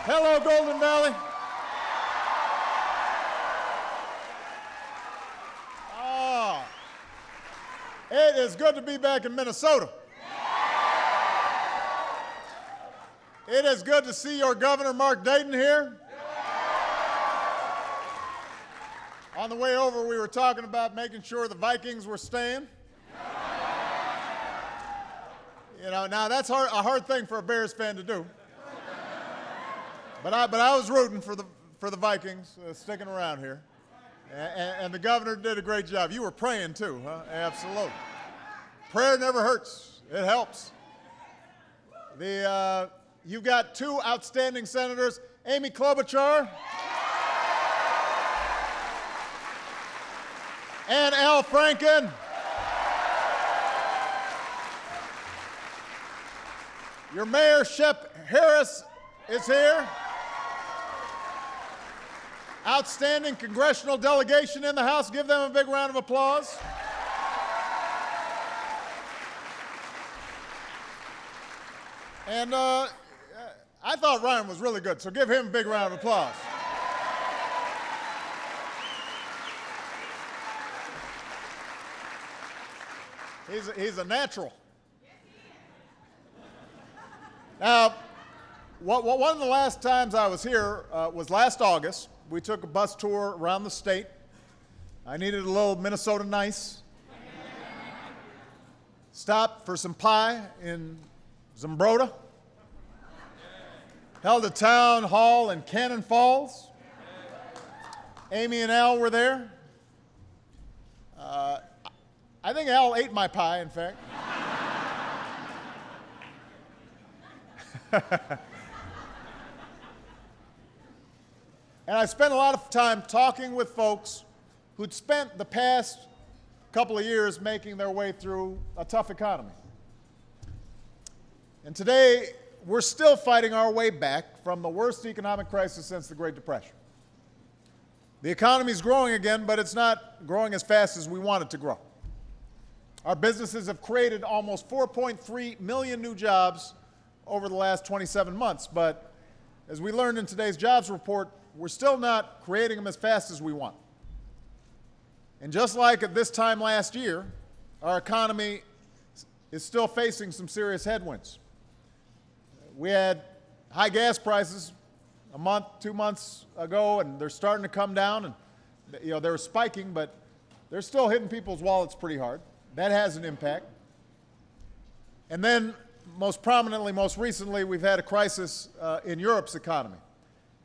Hello, Golden Valley. It is good to be back in Minnesota. It is good to see your Governor, Mark Dayton, here. On the way over, we were talking about making sure the Vikings were staying. You know, now that's a hard thing for a Bears fan to do. But I was rooting for the Vikings sticking around here. And the governor did a great job. You were praying too, huh? Absolutely. Prayer never hurts. It helps. You've got two outstanding senators, Amy Klobuchar and Al Franken. Your mayor, Shep Harris, is here. Outstanding congressional delegation in the House. Give them a big round of applause. And I thought Ryan was really good, so give him a big round of applause. He's a natural. Now, one of the last times I was here was last August. We took a bus tour around the state. I needed a little Minnesota nice. Stopped for some pie in Zumbrota. Held a town hall in Cannon Falls. Amy and Al were there. I think Al ate my pie, in fact. And I spent a lot of time talking with folks who'd spent the past couple of years making their way through a tough economy. And today, we're still fighting our way back from the worst economic crisis since the Great Depression. The economy's growing again, but it's not growing as fast as we want it to grow. Our businesses have created almost 4.3 million new jobs over the last 27 months, but as we learned in today's jobs report, we're still not creating them as fast as we want. And just like at this time last year, our economy is still facing some serious headwinds. We had high gas prices a month, 2 months ago, and they're starting to come down, and they were spiking, but they're still hitting people's wallets pretty hard. That has an impact. And then, most prominently, most recently, we've had a crisis in Europe's economy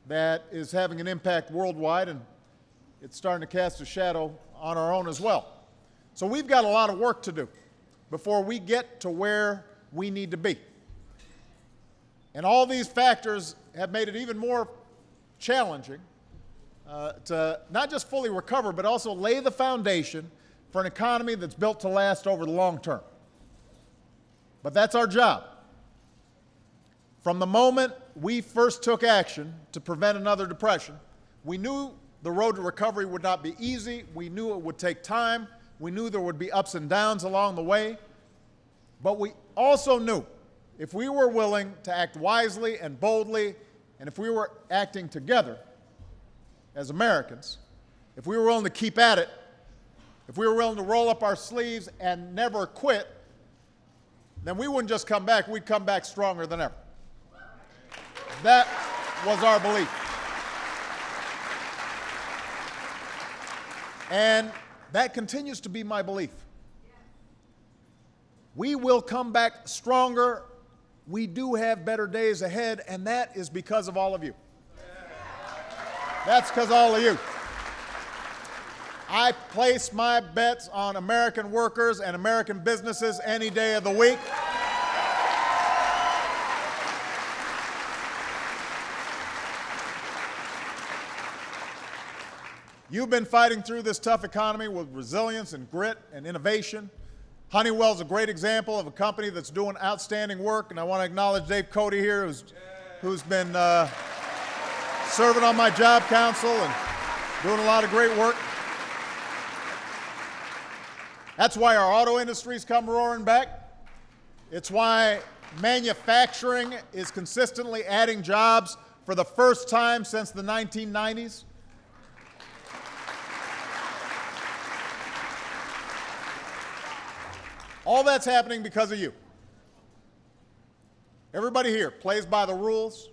that is having an impact worldwide, and it's starting to cast a shadow on our own as well. So we've got a lot of work to do before we get to where we need to be. And all these factors have made it even more challenging to not just fully recover, but also lay the foundation for an economy that's built to last over the long term. But that's our job. From the moment we first took action to prevent another depression, we knew the road to recovery would not be easy. We knew it would take time. We knew there would be ups and downs along the way. But we also knew if we were willing to act wisely and boldly, and if we were acting together as Americans, if we were willing to keep at it, if we were willing to roll up our sleeves and never quit, then we wouldn't just come back, we'd come back stronger than ever. That was our belief. And that continues to be my belief. We will come back stronger. We do have better days ahead, and that is because of all of you. That's because of all of you. I place my bets on American workers and American businesses any day of the week. You've been fighting through this tough economy with resilience and grit and innovation. Honeywell is a great example of a company that's doing outstanding work, and I want to acknowledge Dave Cody here, who's been serving on my job council and doing a lot of great work. That's why our auto industries come roaring back. It's why manufacturing is consistently adding jobs for the first time since the 1990s. All that's happening because of you. Everybody here plays by the rules.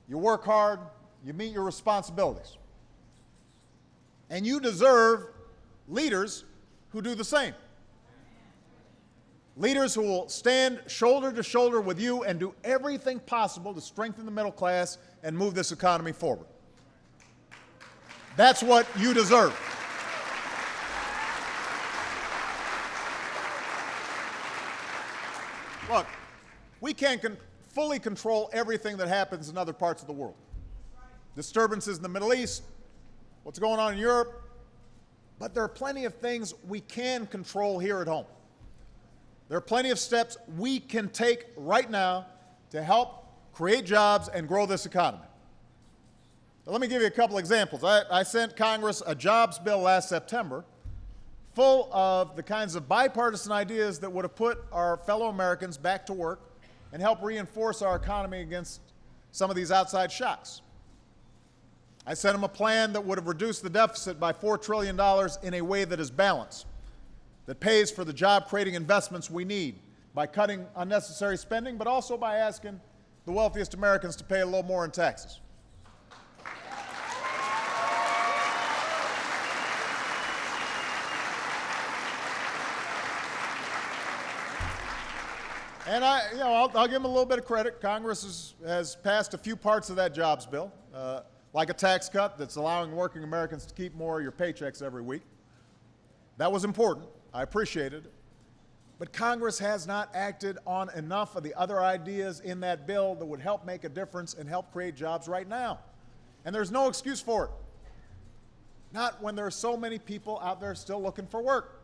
You work hard. You meet your responsibilities. And you deserve leaders who do the same. Leaders who will stand shoulder to shoulder with you and do everything possible to strengthen the middle class and move this economy forward. That's what you deserve. Look, we can't fully control everything that happens in other parts of the world. Disturbances in the Middle East, what's going on in Europe, but there are plenty of things we can control here at home. There are plenty of steps we can take right now to help create jobs and grow this economy. Now, let me give you a couple examples. I sent Congress a jobs bill last September full of the kinds of bipartisan ideas that would have put our fellow Americans back to work and help reinforce our economy against some of these outside shocks. I sent them a plan that would have reduced the deficit by $4 trillion in a way that is balanced, that pays for the job-creating investments we need by cutting unnecessary spending, but also by asking the wealthiest Americans to pay a little more in taxes. And I'll give them a little bit of credit. Congress has passed a few parts of that jobs bill, like a tax cut that's allowing working Americans to keep more of your paychecks every week. That was important. I appreciated it. But Congress has not acted on enough of the other ideas in that bill that would help make a difference and help create jobs right now. And there's no excuse for it. Not when there are so many people out there still looking for work.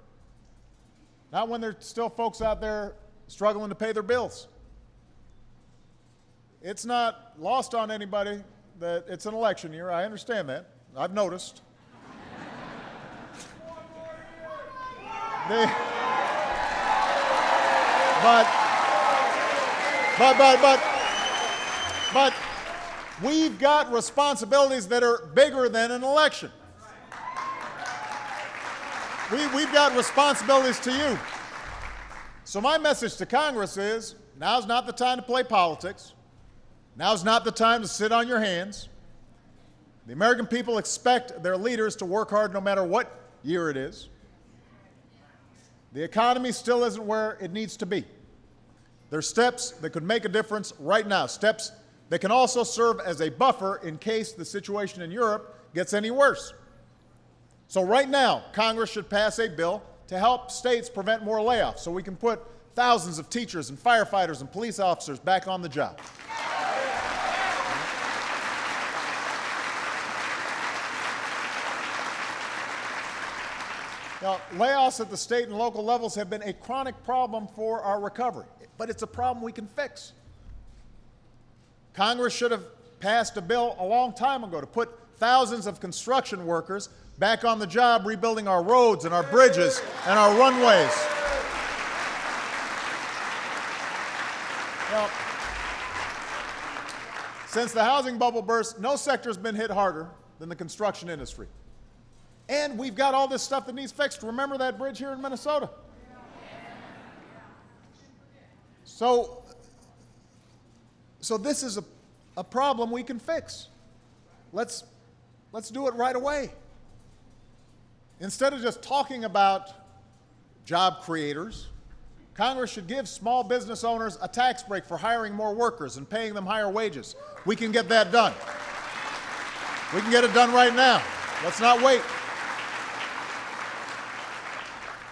Not when there are still folks out there struggling to pay their bills. It's not lost on anybody that it's an election year. I understand that. I've noticed. But we've got responsibilities that are bigger than an election. We've got responsibilities to you. So my message to Congress is, now's not the time to play politics. Now's not the time to sit on your hands. The American people expect their leaders to work hard no matter what year it is. The economy still isn't where it needs to be. There are steps that could make a difference right now, steps that can also serve as a buffer in case the situation in Europe gets any worse. So right now, Congress should pass a bill to help states prevent more layoffs so we can put thousands of teachers and firefighters and police officers back on the job. Now, layoffs at the state and local levels have been a chronic problem for our recovery, but it's a problem we can fix. Congress should have passed a bill a long time ago to put thousands of construction workers back on the job rebuilding our roads and our bridges and our runways. Now, since the housing bubble burst, no sector has been hit harder than the construction industry. And we've got all this stuff that needs fixed. Remember that bridge here in Minnesota? So this is a problem we can fix. Let's do it right away. Instead of just talking about job creators, Congress should give small business owners a tax break for hiring more workers and paying them higher wages. We can get that done. We can get it done right now. Let's not wait.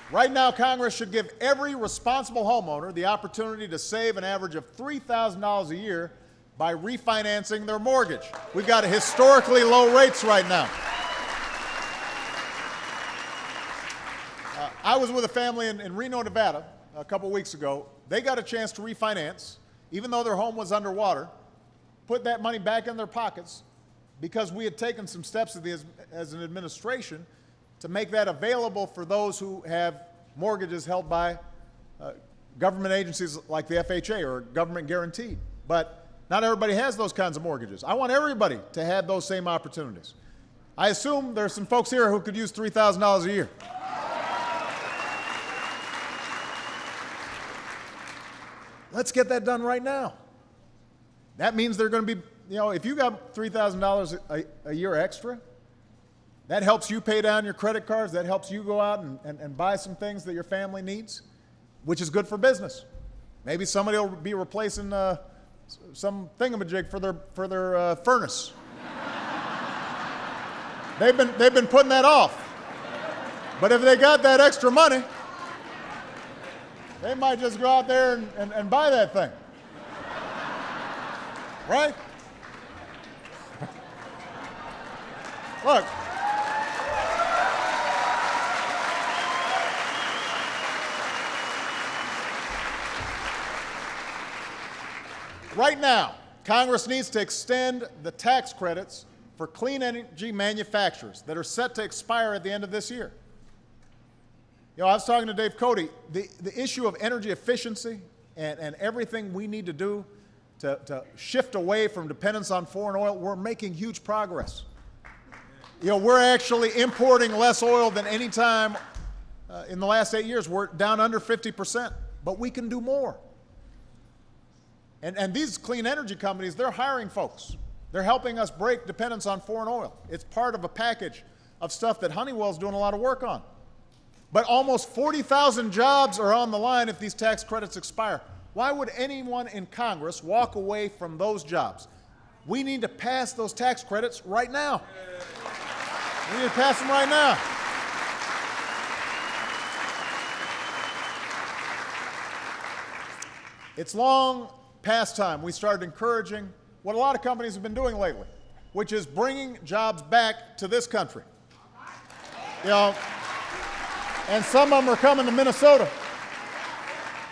Right now, Congress should give every responsible homeowner the opportunity to save an average of $3,000 a year by refinancing their mortgage. We've got historically low rates right now. I was with a family in Reno, Nevada, a couple weeks ago. They got a chance to refinance, even though their home was underwater, put that money back in their pockets because we had taken some steps as an administration to make that available for those who have mortgages held by government agencies like the FHA or government guaranteed. But Not everybody has those kinds of mortgages. I want everybody to have those same opportunities. I assume there's some folks here who could use $3,000 a year. Let's get that done right now. That means they're going to be, if you got $3,000 a year extra, that helps you pay down your credit cards. That helps you go out and buy some things that your family needs, which is good for business. Maybe somebody will be replacing some thingamajig for their furnace. They've been putting that off. But if they got that extra money, they might just go out there and buy that thing. Right? Look. Right now, Congress needs to extend the tax credits for clean energy manufacturers that are set to expire at the end of this year. I was talking to Dave Cody. The issue of energy efficiency and everything we need to do to shift away from dependence on foreign oil, we're making huge progress. We're actually importing less oil than any time in the last 8 years. We're down under 50%, but we can do more. And these clean energy companies, they're hiring folks. They're helping us break dependence on foreign oil. It's part of a package of stuff that Honeywell's doing a lot of work on. But almost 40,000 jobs are on the line if these tax credits expire. Why would anyone in Congress walk away from those jobs? We need to pass those tax credits right now. We need to pass them right now. It's long past time we started encouraging what a lot of companies have been doing lately, which is bringing jobs back to this country. And some of them are coming to Minnesota.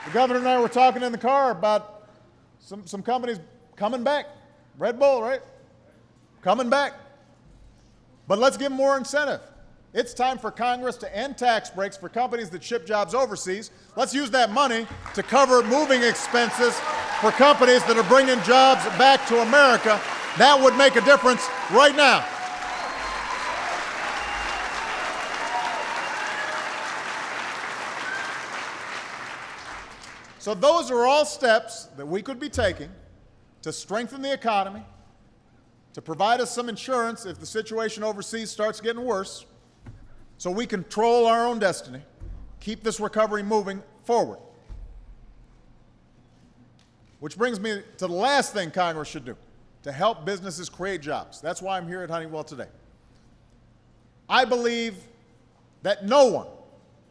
The governor and I were talking in the car about some companies coming back. Red Bull, right? Coming back. But let's give them more incentive. It's time for Congress to end tax breaks for companies that ship jobs overseas. Let's use that money to cover moving expenses for companies that are bringing jobs back to America. That would make a difference right now. So those are all steps that we could be taking to strengthen the economy, to provide us some insurance if the situation overseas starts getting worse, so we control our own destiny, keep this recovery moving forward. Which brings me to the last thing Congress should do, to help businesses create jobs. That's why I'm here at Honeywell today. I believe that no one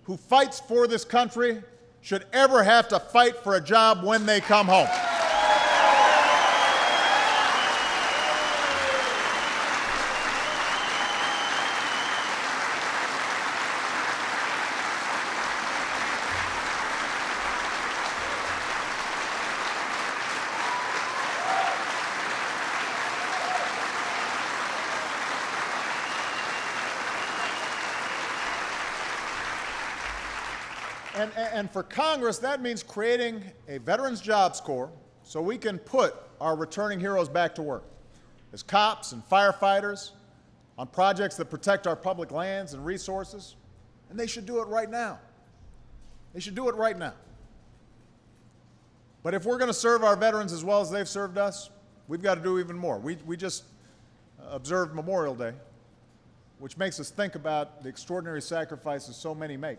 who fights for this country should ever have to fight for a job when they come home. And for Congress, that means creating a Veterans Jobs Corps so we can put our returning heroes back to work as cops and firefighters on projects that protect our public lands and resources. And they should do it right now. They should do it right now. But if we're going to serve our veterans as well as they've served us, we've got to do even more. We just observed Memorial Day, which makes us think about the extraordinary sacrifices so many make.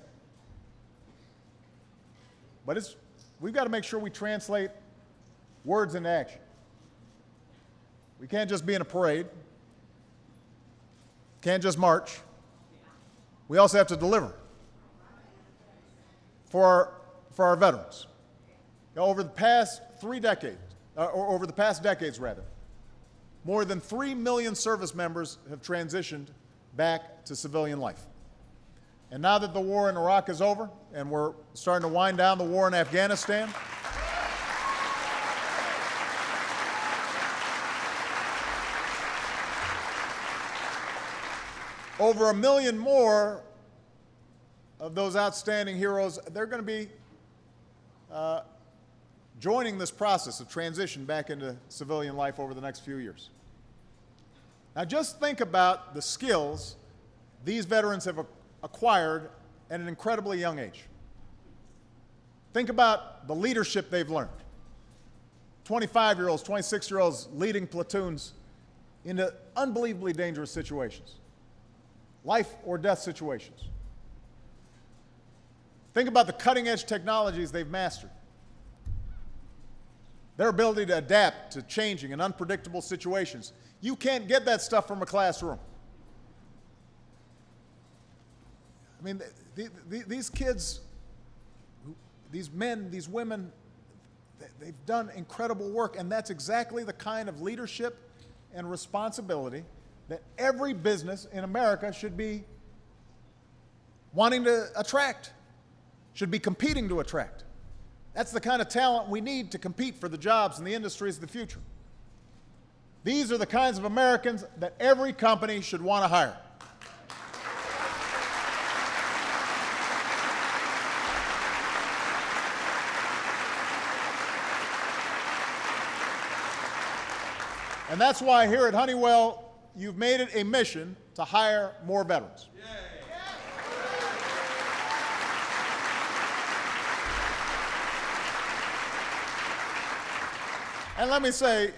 But we've got to make sure we translate words into action. We can't just be in a parade. Can't just march. We also have to deliver for our veterans. Over the past decades, more than 3 million service members have transitioned back to civilian life. And now that the war in Iraq is over and we're starting to wind down the war in Afghanistan, over 1 million more of those outstanding heroes, they're going to be joining this process of transition back into civilian life over the next few years. Now just think about the skills these veterans have acquired at an incredibly young age. Think about the leadership they've learned. 25-year-olds, 26-year-olds leading platoons into unbelievably dangerous situations, life or death situations. Think about the cutting-edge technologies they've mastered, their ability to adapt to changing and unpredictable situations. You can't get that stuff from a classroom. I mean, these kids, these men, these women, they've done incredible work, and that's exactly the kind of leadership and responsibility that every business in America should be wanting to attract, should be competing to attract. That's the kind of talent we need to compete for the jobs and the industries of the future. These are the kinds of Americans that every company should want to hire. And that's why here at Honeywell, you've made it a mission to hire more veterans. And let me say,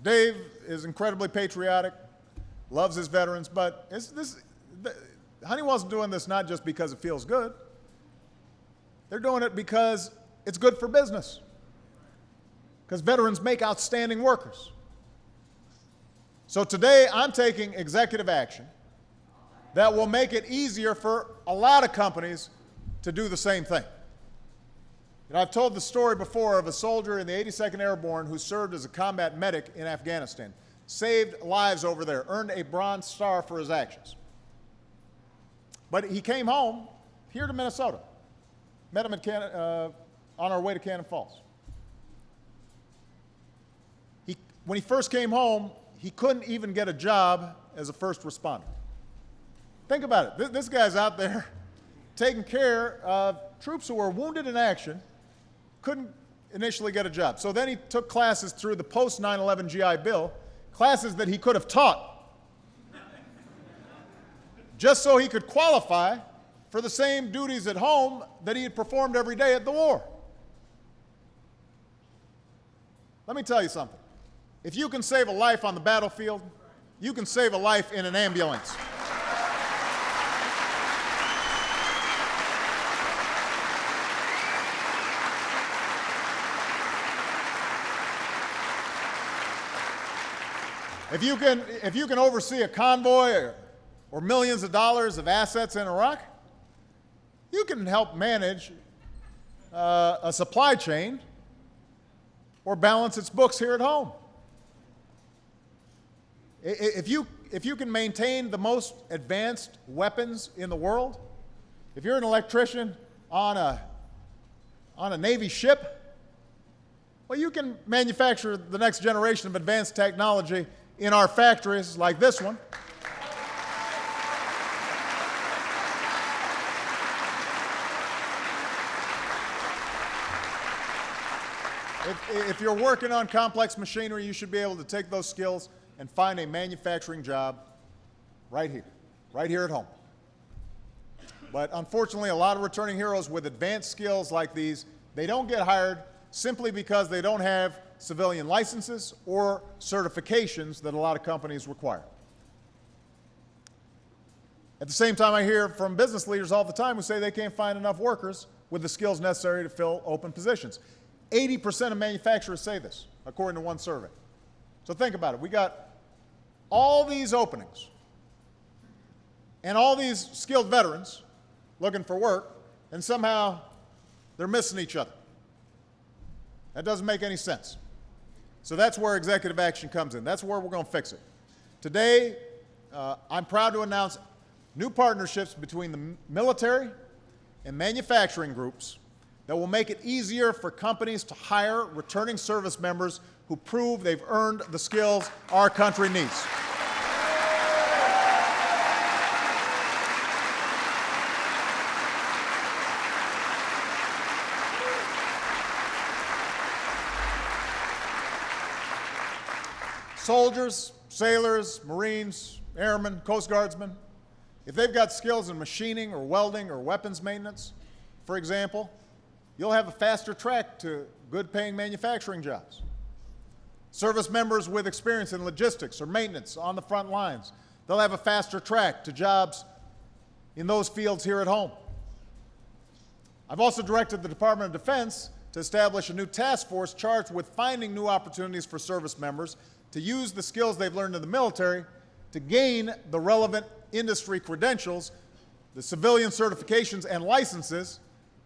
Dave is incredibly patriotic, loves his veterans, but Honeywell's doing this not just because it feels good. They're doing it because it's good for business, because veterans make outstanding workers. So today, I'm taking executive action that will make it easier for a lot of companies to do the same thing. And I've told the story before of a soldier in the 82nd Airborne who served as a combat medic in Afghanistan, saved lives over there, earned a Bronze Star for his actions. But he came home here to Minnesota, met him on our way to Cannon Falls. When he first came home, he couldn't even get a job as a first responder. Think about it. This guy's out there taking care of troops who were wounded in action, couldn't initially get a job. So then he took classes through the post-9/11 GI Bill, classes that he could have taught, just so he could qualify for the same duties at home that he had performed every day at the war. Let me tell you something. If you can save a life on the battlefield, you can save a life in an ambulance. If you can oversee a convoy or millions of dollars of assets in Iraq, you can help manage a supply chain or balance its books here at home. If you can maintain the most advanced weapons in the world, if you're an electrician on a Navy ship, well, you can manufacture the next generation of advanced technology in our factories like this one. If you're working on complex machinery, you should be able to take those skills and find a manufacturing job right here at home. But unfortunately, a lot of returning heroes with advanced skills like these, they don't get hired simply because they don't have civilian licenses or certifications that a lot of companies require. At the same time, I hear from business leaders all the time who say they can't find enough workers with the skills necessary to fill open positions. 80% of manufacturers say this, according to one survey. So think about it. We got all these openings and all these skilled veterans looking for work, and somehow they're missing each other. That doesn't make any sense. So that's where executive action comes in. That's where we're going to fix it. Today, I'm proud to announce new partnerships between the military and manufacturing groups that will make it easier for companies to hire returning service members who prove they've earned the skills our country needs. Soldiers, sailors, Marines, airmen, Coast Guardsmen, if they've got skills in machining or welding or weapons maintenance, for example, you'll have a faster track to good-paying manufacturing jobs. Service members with experience in logistics or maintenance on the front lines, they'll have a faster track to jobs in those fields here at home. I've also directed the Department of Defense to establish a new task force charged with finding new opportunities for service members to use the skills they've learned in the military to gain the relevant industry credentials, the civilian certifications and licenses,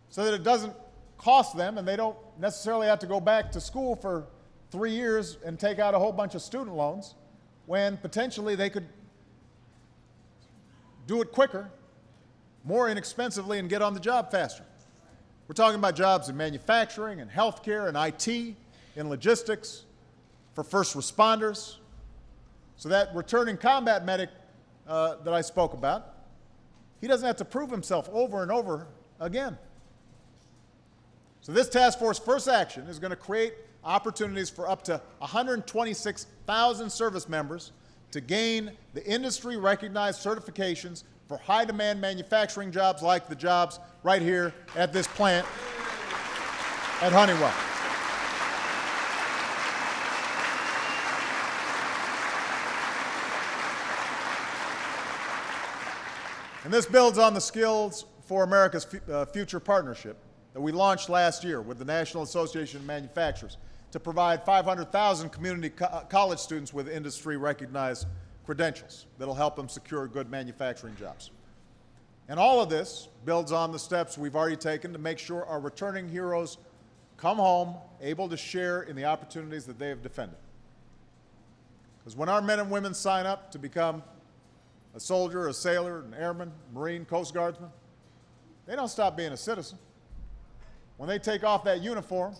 so that it doesn't cost them and they don't necessarily have to go back to school for 3 years and take out a whole bunch of student loans when potentially they could do it quicker, more inexpensively, and get on the job faster. We're talking about jobs in manufacturing and healthcare and IT, in logistics, for first responders. So that returning combat medic that I spoke about, he doesn't have to prove himself over and over again. So this task force first action is going to create opportunities for up to 126,000 service members to gain the industry-recognized certifications for high-demand manufacturing jobs like the jobs right here at this plant at Honeywell. And this builds on the Skills for America's Future partnership that we launched last year with the National Association of Manufacturers to provide 500,000 community college students with industry-recognized credentials that'll help them secure good manufacturing jobs. And all of this builds on the steps we've already taken to make sure our returning heroes come home able to share in the opportunities that they have defended. Because when our men and women sign up to become a soldier, a sailor, an airman, Marine, Coast Guardsman, they don't stop being a citizen. When they take off that uniform,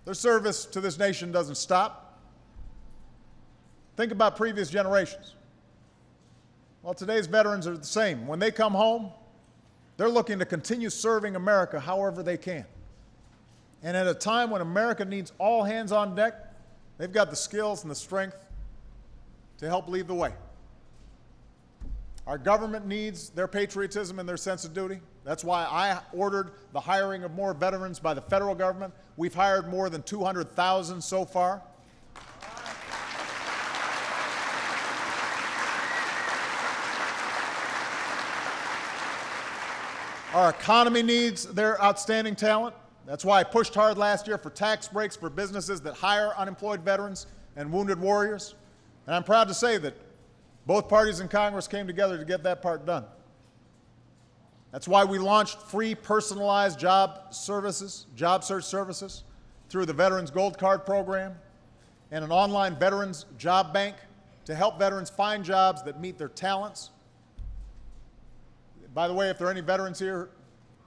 their service to this nation doesn't stop. Think about previous generations. Well, today's veterans are the same. When they come home, they're looking to continue serving America however they can. And at a time when America needs all hands on deck, they've got the skills and the strength to help lead the way. Our government needs their patriotism and their sense of duty. That's why I ordered the hiring of more veterans by the federal government. We've hired more than 200,000 so far. Our economy needs their outstanding talent. That's why I pushed hard last year for tax breaks for businesses that hire unemployed veterans and wounded warriors. And I'm proud to say that both parties in Congress came together to get that part done. That's why we launched free personalized job search services through the Veterans Gold Card program and an online veterans job bank to help veterans find jobs that meet their talents. By the way, if there are any veterans here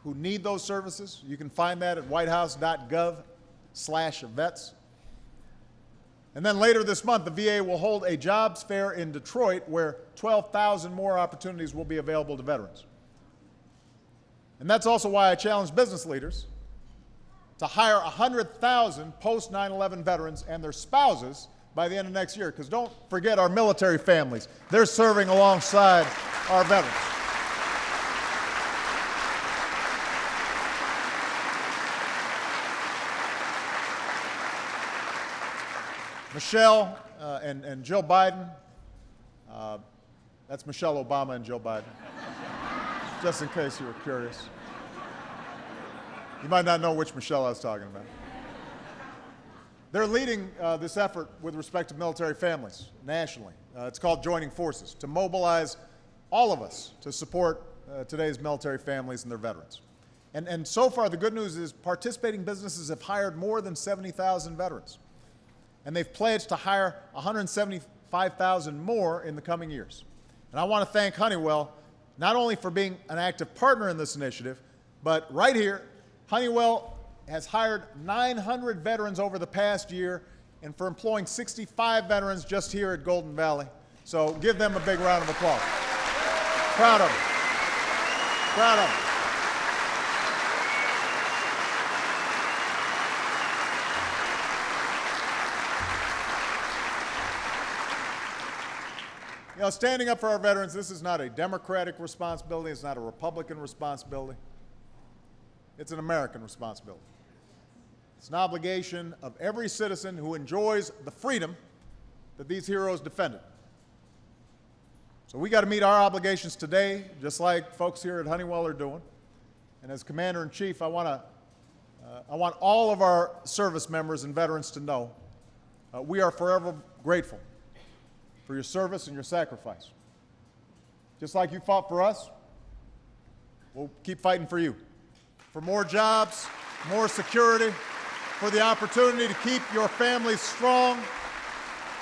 who need those services, you can find that at whitehouse.gov/vets. And then later this month, the VA will hold a jobs fair in Detroit where 12,000 more opportunities will be available to veterans. And that's also why I challenge business leaders to hire 100,000 post-9/11 veterans and their spouses by the end of next year. Because don't forget our military families. They're serving alongside our veterans. Michelle and Jill Biden, that's Michelle Obama and Jill Biden, just in case you were curious. You might not know which Michelle I was talking about. They're leading this effort with respect to military families nationally. It's called Joining Forces, to mobilize all of us to support today's military families and their veterans. And so far, the good news is participating businesses have hired more than 70,000 veterans. And they've pledged to hire 175,000 more in the coming years. And I want to thank Honeywell not only for being an active partner in this initiative, but right here, Honeywell has hired 900 veterans over the past year and for employing 65 veterans just here at Golden Valley. So give them a big round of applause. Proud of them. Proud of them. You know, standing up for our veterans, this is not a Democratic responsibility. It's not a Republican responsibility. It's an American responsibility. It's an obligation of every citizen who enjoys the freedom that these heroes defended. So we got to meet our obligations today, just like folks here at Honeywell are doing. And as Commander-in-Chief, I want all of our service members and veterans to know we are forever grateful for your service and your sacrifice. Just like you fought for us, we'll keep fighting for you. For more jobs, more security, for the opportunity to keep your families strong,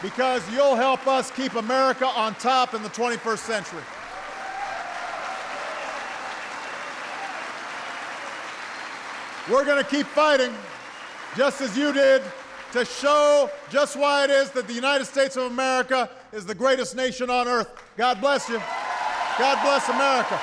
because you'll help us keep America on top in the 21st century. We're going to keep fighting, just as you did, to show just why it is that the United States of America is the greatest nation on earth. God bless you. God bless America.